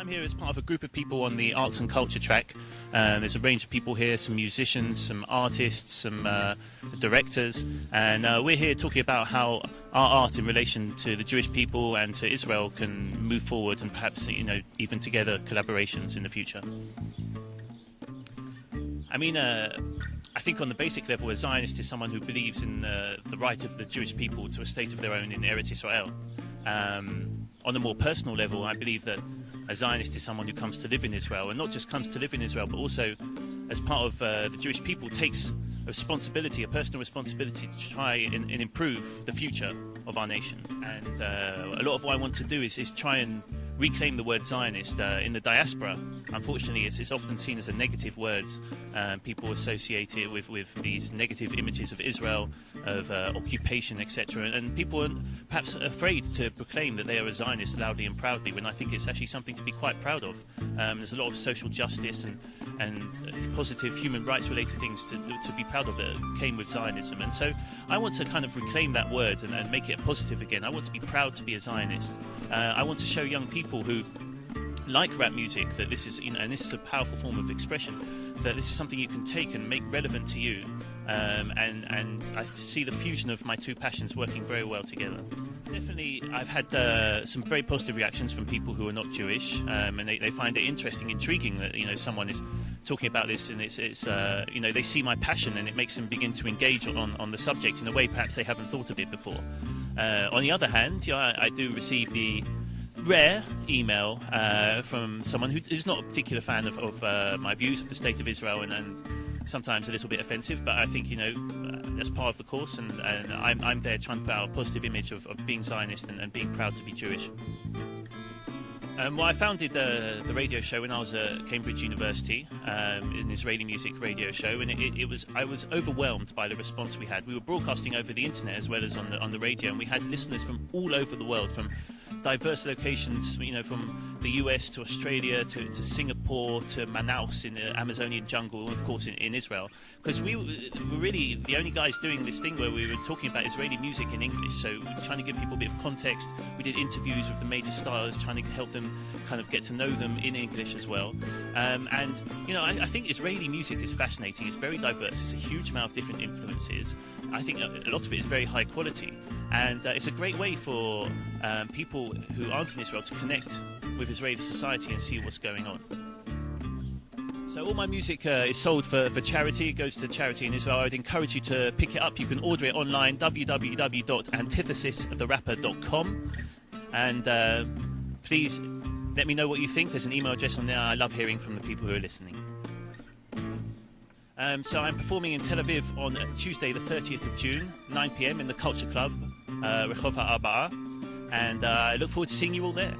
I'm here as part of a group of people on the arts and culture track. There's a range of people here, some musicians, some artists, some directors, and we're here talking about how our art in relation to the Jewish people and to Israel can move forward and perhaps, even together collaborations in the future. I mean, I think on the basic level, a Zionist is someone who believes in the right of the Jewish people to a state of their own in Eretz Israel. On a more personal level, I believe that a Zionist is someone who comes to live in Israel, and not just comes to live in Israel, but also, as part of the Jewish people, takes a responsibility, a personal responsibility to try and improve the future of our nation. And a lot of what I want to do is try and reclaim the word Zionist in the diaspora. Unfortunately, it's often seen as a negative word. People associate it with these negative images of Israel, of occupation, etc. And people are perhaps afraid to proclaim that they are a Zionist loudly and proudly, when I think it's actually something to be quite proud of. There's a lot of social justice and positive human rights related things to be proud of that came with Zionism. And so I want to kind of reclaim that word and make it positive again. I want to be proud to be a Zionist. I want to show young people who like rap music that this is, and this is a powerful form of expression, that this is something you can take and make relevant to you. And I see the fusion of my two passions working very well together. Definitely, I've had some very positive reactions from people who are not Jewish, and they find it interesting, intriguing that someone is talking about this, and it's they see my passion, and it makes them begin to engage on the subject in a way perhaps they haven't thought of it before. On the other hand, I do receive the rare email from someone who's not a particular fan of my views of the state of Israel, and sometimes a little bit offensive, but I think that's part of the course, and I'm there trying to put out a positive image of being Zionist and being proud to be Jewish. Well, I founded the radio show when I was at Cambridge University, an Israeli music radio show, and I was overwhelmed by the response we had. We were broadcasting over the internet as well as on the radio, and we had listeners from all over the world, from diverse locations, from the US to Australia to Singapore to Manaus in the Amazonian jungle, and of course in Israel, because we were really the only guys doing this thing where we were talking about Israeli music in English. So we were trying to give people a bit of context. We did interviews with the major stars, trying to help them kind of get to know them in English as well. I think Israeli music is fascinating. It's very diverse. It's a huge amount of different influences. I think a lot of it is very high quality, and it's a great way for people who aren't in Israel to connect with Israeli society and see what's going on. So all my music is sold for charity. It goes to charity in Israel. I'd encourage you to pick it up. You can order it online, www.antithesistheRapper.com, and please let me know what you think. There's an email address on there. I love hearing from the people who are listening. So I'm performing in Tel Aviv on Tuesday the 30th of June, 9 p.m. in the Culture Club, Rehov HaArba'a, and I look forward to seeing you all there.